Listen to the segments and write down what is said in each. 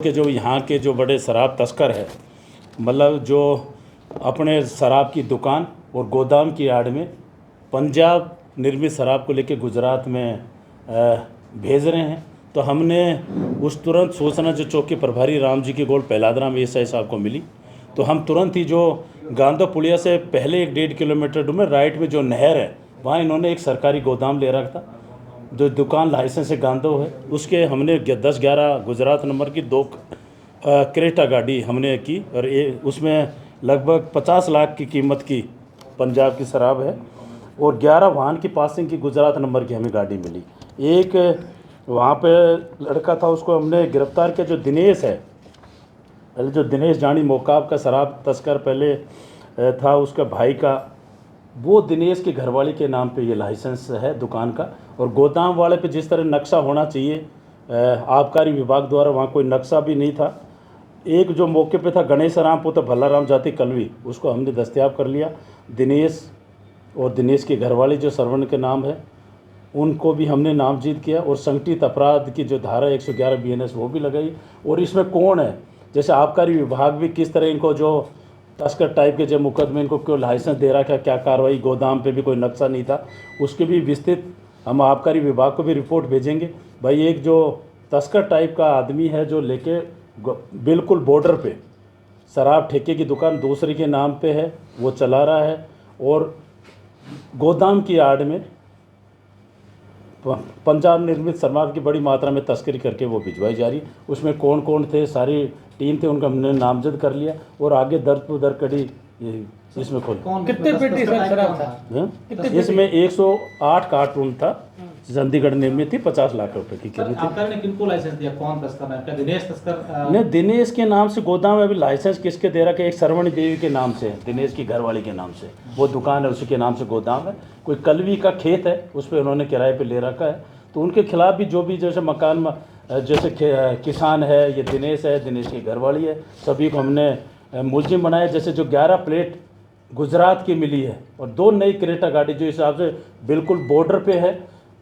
के जो यहाँ के जो बड़े शराब तस्कर है, मतलब जो अपने शराब की दुकान और गोदाम की आड़ में पंजाब निर्मित शराब को लेकर गुजरात में भेज रहे हैं। तो हमने उस तुरंत सूचना जो चौकी प्रभारी राम जी की गोल्ड पहलादराम एएसआई साहब को मिली, तो हम तुरंत ही जो गांधो पुलिया से पहले 1.5 किलोमीटर दूर में राइट में जो नहर है वहाँ इन्होंने एक सरकारी गोदाम ले रखा था। जो दुकान लाइसेंस से गांधो है, उसके हमने 10-11 गुजरात नंबर की 2 क्रेटा गाड़ी हमने की और उसमें लगभग 50 लाख की कीमत की पंजाब की शराब है और 11 वाहन की पासिंग की गुजरात नंबर की हमें गाड़ी मिली। एक वहाँ पे लड़का था, उसको हमने गिरफ्तार किया, जो दिनेश है, पहले जो दिनेश जानी मोकाब का शराब तस्कर पहले था, उसका भाई का, वो दिनेश की घरवाली के नाम पे ये लाइसेंस है दुकान का। और गोदाम वाले पे जिस तरह नक्शा होना चाहिए आबकारी विभाग द्वारा, वहाँ कोई नक्शा भी नहीं था। एक जो मौके पे था गणेश राम पुत्र भल्लाराम जाति कलवी, उसको हमने दस्तयाब कर लिया। दिनेश और दिनेश की घरवाली जो सरवण के नाम है, उनको भी हमने नामजद किया और संगठित अपराध की जो धारा 111 BNS वो भी लगाई। और इसमें कौन है, जैसे आबकारी विभाग भी किस तरह इनको जो तस्कर टाइप के जो मुकदमे इनको क्यों लाइसेंस दे रहा है, क्या कार्रवाई, गोदाम पे भी कोई नक्शा नहीं था, उसके भी विस्तृत हम आबकारी विभाग को भी रिपोर्ट भेजेंगे। भाई एक जो तस्कर टाइप का आदमी है जो लेके बिल्कुल बॉर्डर पे शराब ठेके की दुकान दूसरे के नाम पे है, वो चला रहा है और गोदाम की आड़ में पंजाब निर्मित शराब की बड़ी मात्रा में तस्करी करके वो भिजवाई जा रही है। उसमें कौन कौन थे, सारी टीम थे, उनका हमने नामजद कर लिया और आगे दर कड़ी इसमें खोल। कितने पेटी शराब था? इसमें 108 कार्टून था, चंडीगढ़ निर्मित थी, 50 लाख रुपए की कीमत थी। आपने किनको लाइसेंस दिया? कौन तस्कर है? क्या दिनेश तस्कर? नहीं, दिनेश के नाम से गोदाम है। अभी लाइसेंस किसके दे रखा है? एक सरवणी देवी के नाम से, दिनेश की घरवाली के नाम से वो दुकान है, उसी के नाम से गोदाम है। कोई कलवी का खेत है, उस पर उन्होंने किराए पे ले रखा है। तो उनके खिलाफ भी जो भी जैसे मकान में जैसे किसान है, ये दिनेश है, दिनेश की घरवाली है, सभी को हमने मुलजिम बनाया। जैसे जो 11 प्लेट गुजरात की मिली है और 2 नई क्रेटा गाड़ी जो हिसाब से बिल्कुल बॉर्डर पे है,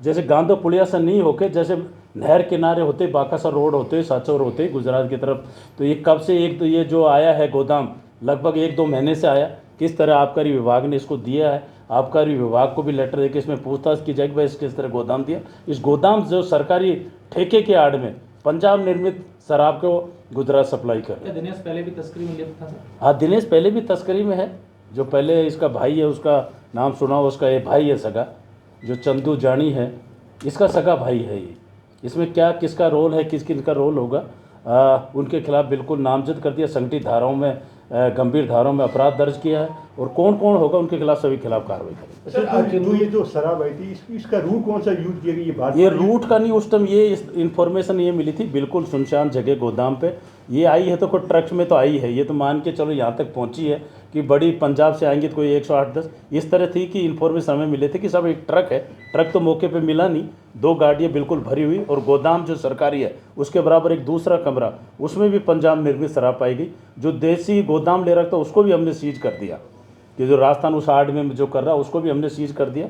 जैसे गांधो पुलिया से नहीं होके जैसे नहर किनारे होते, बाकासर रोड होते, साचौर होते गुजरात की तरफ। तो ये कब से एक तो ये जो आया है गोदाम, लगभग 1-2 महीने से आया। किस तरह आबकारी विभाग ने इसको दिया है, आबकारी विभाग को भी लेटर देकर इसमें पूछताछ की जाएगी, भाई किस तरह गोदाम दिया। इस गोदाम जो सरकारी ठेके के आड़ में पंजाब निर्मित शराब को गुजरात सप्लाई कर। दिनेश पहले भी तस्करी में लिप्त था? हाँ, दिनेश पहले भी तस्करी में है। जो पहले इसका भाई है, उसका नाम सुना हो, उसका ये भाई है सगा, जो चंदू जानी है, इसका सगा भाई है ये। इसमें क्या किसका रोल है, किस किस का रोल होगा, उनके खिलाफ बिल्कुल नामजद कर दिया, संगठित धाराओं में गंभीर धाराओं में अपराध दर्ज किया है और कौन कौन होगा उनके खिलाफ सभी खिलाफ कार्रवाई करेंगे। सर, जो ये जो शराब आई थी, इसका रूट कौन सा यूज किया गया? ये रूट का नहीं, उस टाइम ये इन्फॉर्मेशन ये मिली थी, बिल्कुल सुनसान जगह गोदाम पे ये आई है। तो कोई ट्रक में तो आई है, ये तो मान के चलो यहाँ तक पहुँची है कि बड़ी पंजाब से आएंगी तो कोई 108-10 इस तरह थी कि इन्फॉर्मेशन हमें मिले थे कि सब एक ट्रक है। ट्रक तो मौके पे मिला नहीं, 2 गाड़ियाँ बिल्कुल भरी हुई और गोदाम जो सरकारी है उसके बराबर एक दूसरा कमरा, उसमें भी पंजाब निर्मित शराब पाई गई। जो देसी गोदाम ले रखा था उसको भी हमने सीज कर दिया, कि जो राजस्थान उस आड़ में जो कर रहा उसको भी हमने सीज कर दिया।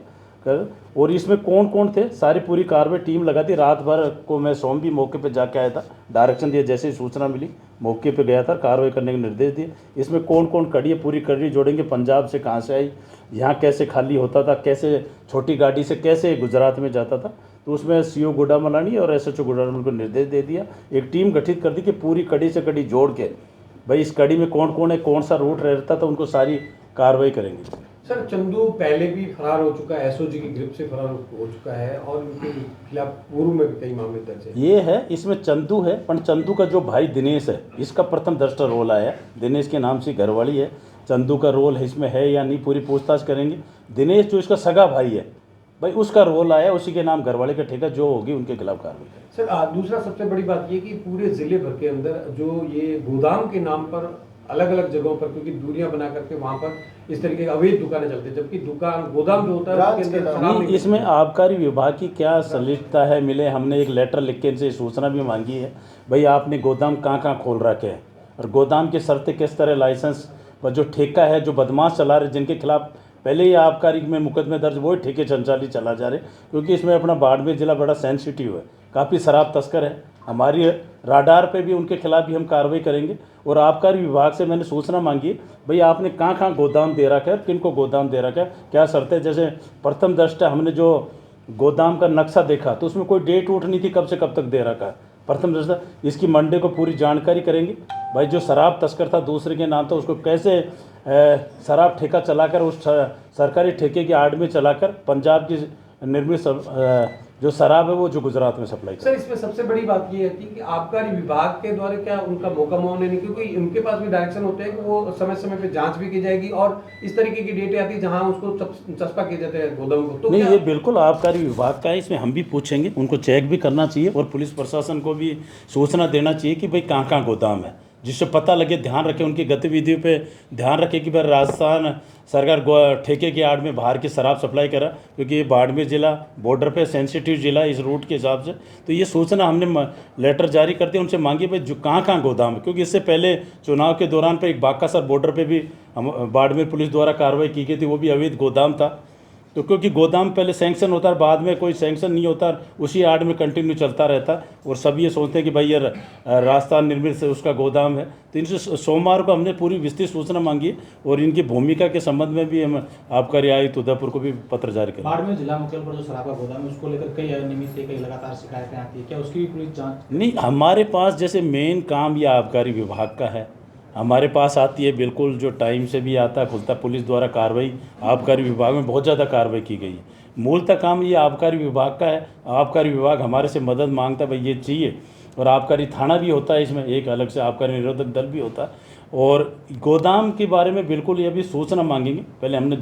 और इसमें कौन कौन थे, सारी पूरी कार्रवाई टीम लगा दी। रात भर को मैं सोम भी मौके पे जाके आया था, डायरेक्शन दिया, जैसे ही सूचना मिली मौके पे गया था, कार्रवाई करने के निर्देश दिए। इसमें कौन कौन कड़ी है, पूरी कड़ी जोड़ेंगे, पंजाब से कहाँ से आई, यहाँ कैसे खाली होता था, कैसे छोटी गाड़ी से कैसे गुजरात में जाता था। तो उसमें CO गुडामलानी और SHO गुडामलानी को निर्देश दे दिया, एक टीम गठित कर दी कि पूरी कड़ी से कड़ी जोड़ के भाई इस कड़ी में कौन कौन है, कौन सा रूट रहता था, उनको सारी कार्रवाई करेंगे। सर, चंदू पहले भी फरार हो चुका है, SOG की ग्रिप से फरार हो चुका है और उनके खिलाफ पूर्व में भी कई मामले दर्ज है। ये है, इसमें चंदू है, पर चंदू का जो भाई दिनेश है, इसका प्रथम दृष्टा रोल आया। दिनेश के नाम से घरवाली है, चंदू का रोल है इसमें है या नहीं, पूरी पूछताछ करेंगे। दिनेश जो इसका सगा भाई है, भाई उसका रोल आया, उसी के नाम घरवाले का ठेका जो होगी उनके खिलाफ कार्रवाई करेंगे। सर, दूसरा सबसे बड़ी बात ये कि पूरे जिले भर के अंदर जो ये गोदाम के नाम पर अलग अलग जगहों पर, क्योंकि दूरियां बना करके वहाँ पर इस तरीके की अवैध दुकानें चलती है, जबकि दुकान गोदाम जो होता है उसके अंदर शराब नहीं। इसमें आबकारी विभाग की क्या संलिप्तता है, मिले, हमने एक लेटर लिख के इनसे सूचना भी मांगी है, भाई आपने गोदाम कहाँ कहाँ खोल रखे हैं और गोदाम की शर्तें किस तरह, लाइसेंस पर जो ठेका है, जो बदमाश चला रहे, जिनके खिलाफ पहले ही आबकारी में मुकदमे दर्ज, वही ठेके संचालित चला जा रहे, क्योंकि इसमें अपना बाड़मेर जिला बड़ा सेंसिटिव है, काफ़ी शराब तस्कर है हमारी राडार पे भी उनके खिलाफ भी हम कार्रवाई करेंगे। और आबकारी विभाग से मैंने सूचना मांगी, भाई आपने कहाँ कहाँ गोदाम दे रखा है, किन को गोदाम दे रखा है, क्या शर्तें। जैसे प्रथम दृष्टया हमने जो गोदाम का नक्शा देखा तो उसमें कोई डेट उठ नहीं थी कब से कब तक दे रखा है। प्रथम दृष्टया इसकी मंडे को पूरी जानकारी करेंगे। भाई जो शराब तस्कर था दूसरे के नाम था, उसको कैसे शराब ठेका चलाकर उस सरकारी ठेके की आड़ में चलाकर पंजाब की निर्मित जो शराब है वो जो गुजरात में सप्लाई सर इसमें सबसे बड़ी बात ये है कि आबकारी विभाग के द्वारा क्या उनका मौका मुआवने नहीं, क्योंकि उनके पास भी डायरेक्शन होते हैं कि वो समय समय पे जांच भी की जाएगी और इस तरीके की डेटें आती है जहां उसको चस्पा किए जाते हैं गोदाम को। तो नहीं, ये बिल्कुल आबकारी विभाग का है, इसमें हम भी पूछेंगे, उनको चेक भी करना चाहिए और पुलिस प्रशासन को भी सूचना देना चाहिए कि भाई कहाँ कहाँ गोदाम है, जिससे पता लगे, ध्यान रखें उनकी गतिविधियों पे ध्यान रखें कि भाई राजस्थान सरकार ठेके की आड़ में बाहर की शराब सप्लाई करा, क्योंकि ये बाड़मेर जिला बॉर्डर पे सेंसिटिव जिला इस रूट के हिसाब से। तो ये सूचना हमने लेटर जारी कर दिया, उनसे मांगी भाई जो कहाँ कहाँ गोदाम है, क्योंकि इससे पहले चुनाव के दौरान पे एक बाकासर बॉर्डर पे भी हम बाड़मेर पुलिस द्वारा कार्रवाई की गई थी, वो भी अवैध गोदाम था। तो क्योंकि गोदाम पहले सैंक्शन होता है, बाद में कोई सैंक्शन नहीं होता, उसी आड़ में कंटिन्यू चलता रहता और सब ये सोचते हैं कि भाई ये राजस्थान निर्मित से उसका गोदाम है। तो इनसे सोमवार को हमने पूरी विस्तृत सूचना मांगी और इनकी भूमिका के संबंध में भी हम आबकारी आयुक्त उदयपुर को भी पत्र जारी करें। बाड़मेर जिला मुख्यालय पर जो शराब का गोदाम है उसको लेकर कई अनियमित कई लगातार शिकायतें आती है, क्या उसकी भी पुलिस जाँच? नहीं, हमारे पास जैसे मेन काम ये आबकारी विभाग का है, हमारे पास आती है, बिल्कुल जो टाइम से भी आता है, खुलता पुलिस द्वारा कार्रवाई आबकारी विभाग में बहुत ज़्यादा कार्रवाई की गई है। मूलतः काम ये आबकारी विभाग का है। आबकारी विभाग हमारे से मदद मांगता है, भाई ये चाहिए, और आबकारी थाना भी होता है, इसमें एक अलग से आबकारी निरोधक दल भी होता है। और गोदाम के बारे में बिल्कुल ये भी सूचना मांगेंगे, पहले हमने